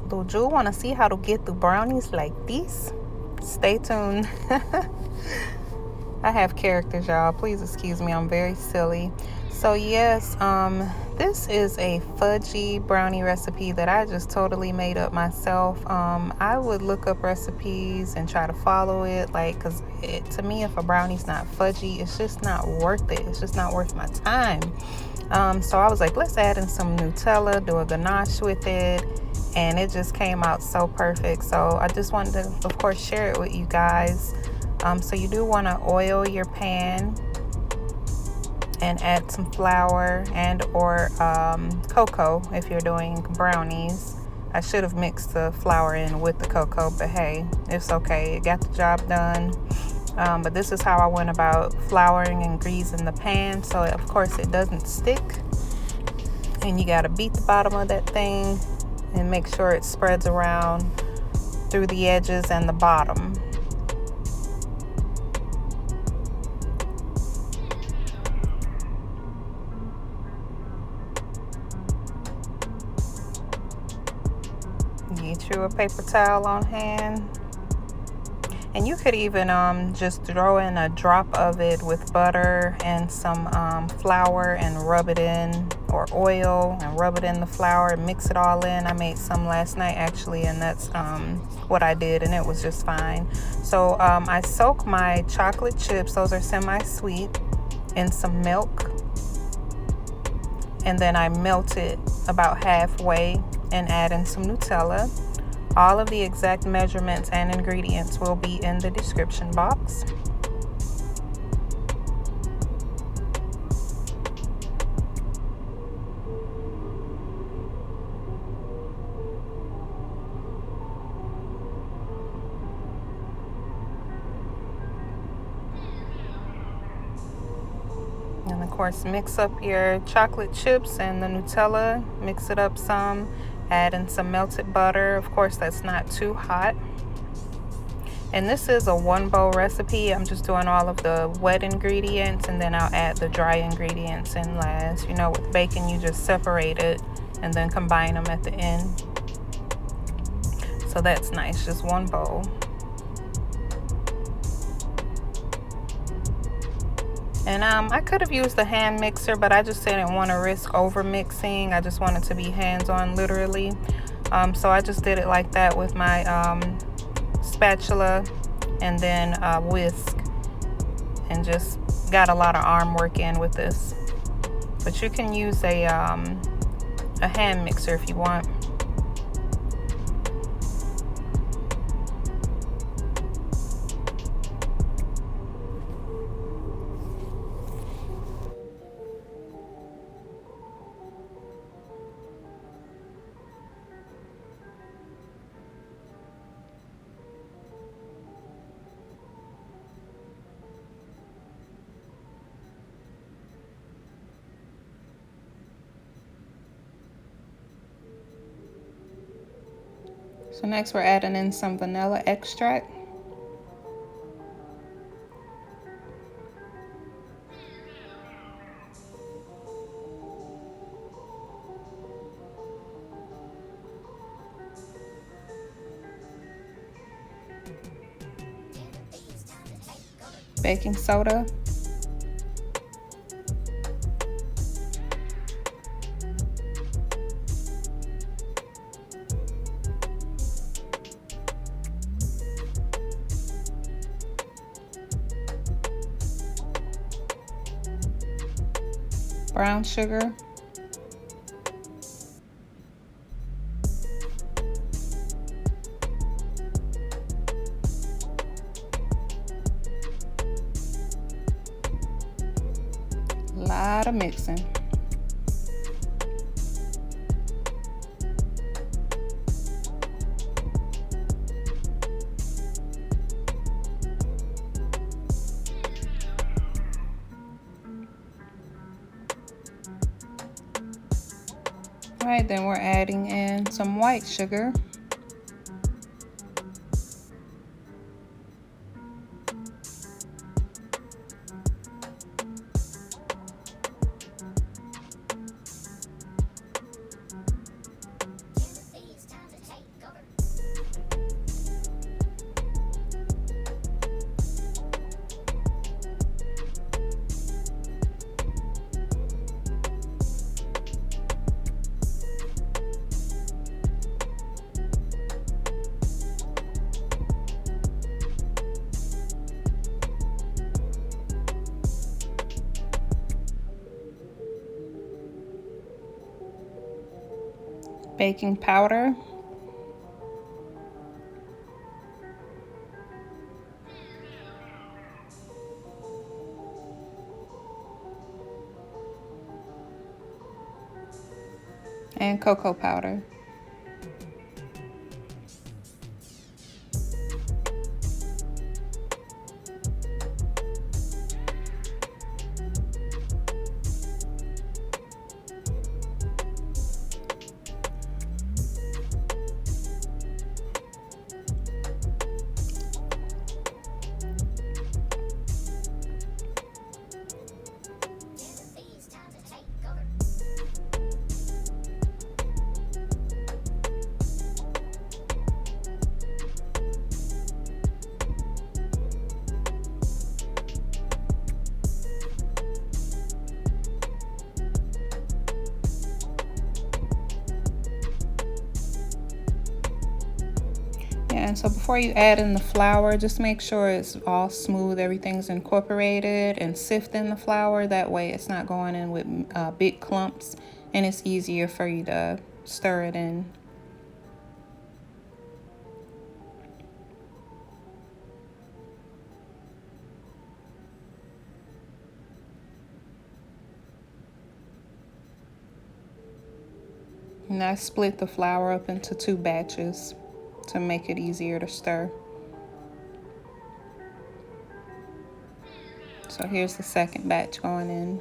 Do you want to see how to get the brownies like this? Stay tuned. I have characters, y'all. Please excuse me. I'm very silly. So yes, this is a fudgy brownie recipe that I just totally made up myself. I would look up recipes and try to follow it, like, because to me, if a brownie's not fudgy, it's just not worth it. It's just not worth my time. So I was like, let's add in some Nutella, do a ganache with it, and it just came out so perfect. So I just wanted to, of course, share it with you guys. So you do want to oil your pan and add some flour and or cocoa if you're doing brownies. I should have mixed the flour in with the cocoa, but hey, it's okay. It got the job done. But this is how I went about flouring and greasing the pan, so of course it doesn't stick. And you got to beat the bottom of that thing and make sure it spreads around through the edges and the bottom. Get you a paper towel on hand. And you could even just throw in a drop of it with butter and some flour and rub it in, or oil and rub it in the flour and mix it all in. I made some last night actually, and that's what I did, and it was just fine. So I soak my chocolate chips, those are semi-sweet, in some milk, and then I melt it about halfway and add in some Nutella. All of the exact measurements and ingredients will be in the description box. And of course, mix up your chocolate chips and the Nutella, mix it up some. Add in some melted butter. Of course, that's not too hot. And this is a one bowl recipe. I'm just doing all of the wet ingredients, and then I'll add the dry ingredients in last. You know, with bacon, you just separate it and then combine them at the end. So that's nice, just one bowl. And I could have used the hand mixer, but I just didn't want to risk over mixing. I just wanted to be hands-on, literally. So I just did it like that with my spatula and then whisk, and just got a lot of arm work in with this. But you can use a hand mixer if you want. So next we're adding in some vanilla extract. Baking soda. Brown sugar. Lot of mixing. All right, then we're adding in some white sugar. baking powder. And cocoa powder. And so before you add in the flour, just make sure it's all smooth, everything's incorporated, and sift in the flour. That way it's not going in with big clumps, and it's easier for you to stir it in. And I split the flour up into 2 batches to make it easier to stir. So here's the second batch going in.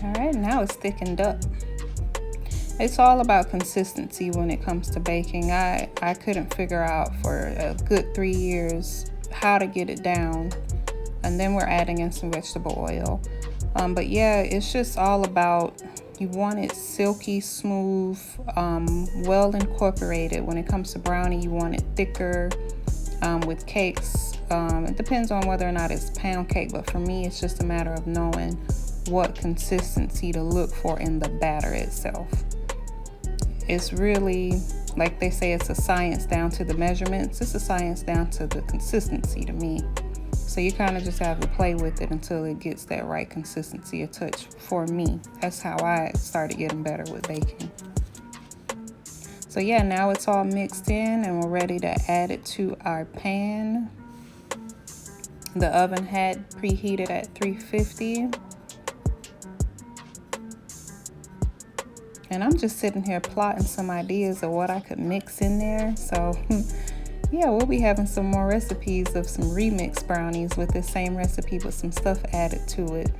All right, now it's thickened up. It's all about consistency when it comes to baking. I couldn't figure out for a good 3 years how to get it down. And then we're adding in some vegetable oil. But yeah, it's just all about, you want it silky, smooth, well incorporated. When it comes to brownie, you want it thicker. With cakes, it depends on whether or not it's pound cake, but for me, it's just a matter of knowing what consistency to look for in the batter itself. It's really, like they say, it's a science down to the measurements. It's a science down to the consistency to me. So you kind of just have to play with it until it gets that right consistency or touch for me. That's how I started getting better with baking. So yeah, now it's all mixed in and we're ready to add it to our pan. The oven had preheated at 350. And I'm just sitting here plotting some ideas of what I could mix in there. So yeah, we'll be having some more recipes of some remixed brownies with this same recipe with some stuff added to it.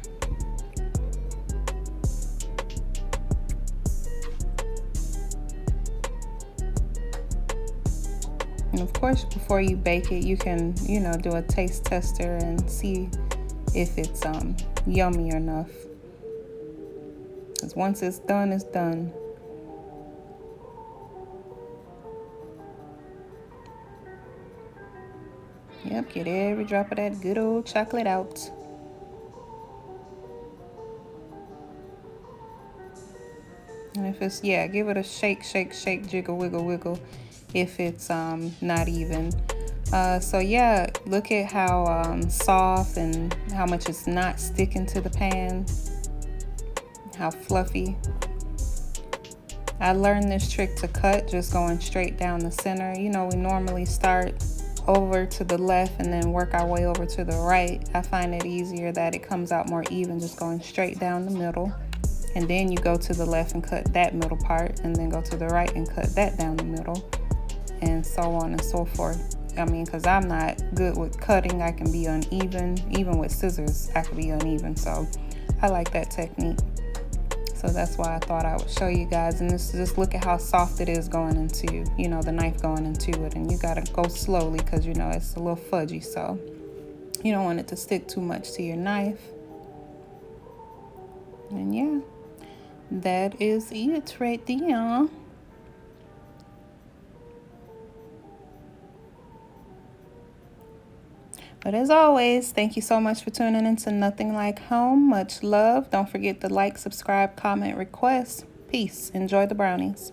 And of course, before you bake it, you can, do a taste tester and see if it's yummy enough. Because once it's done, it's done. Yep, get every drop of that good old chocolate out. And if it's, give it a shake, shake, shake, jiggle, wiggle, wiggle if it's not even. So yeah, look at how soft and how much it's not sticking to the pan. How fluffy. I learned this trick to cut just going straight down the center. We normally start over to the left and then work our way over to the right. I find it easier that it comes out more even just going straight down the middle. And then you go to the left and cut that middle part, and then go to the right and cut that down the middle, and so on and so forth. Because I'm not good with cutting, I can be uneven. Even with scissors, I can be uneven. So I like that technique. So that's why I thought I would show you guys. And just look at how soft it is going into, the knife going into it. And you got to go slowly because, it's a little fudgy. So you don't want it to stick too much to your knife. And yeah, that is it right there. But as always, thank you so much for tuning into Nothing Like Home. Much love. Don't forget to like, subscribe, comment, request. Peace. Enjoy the brownies.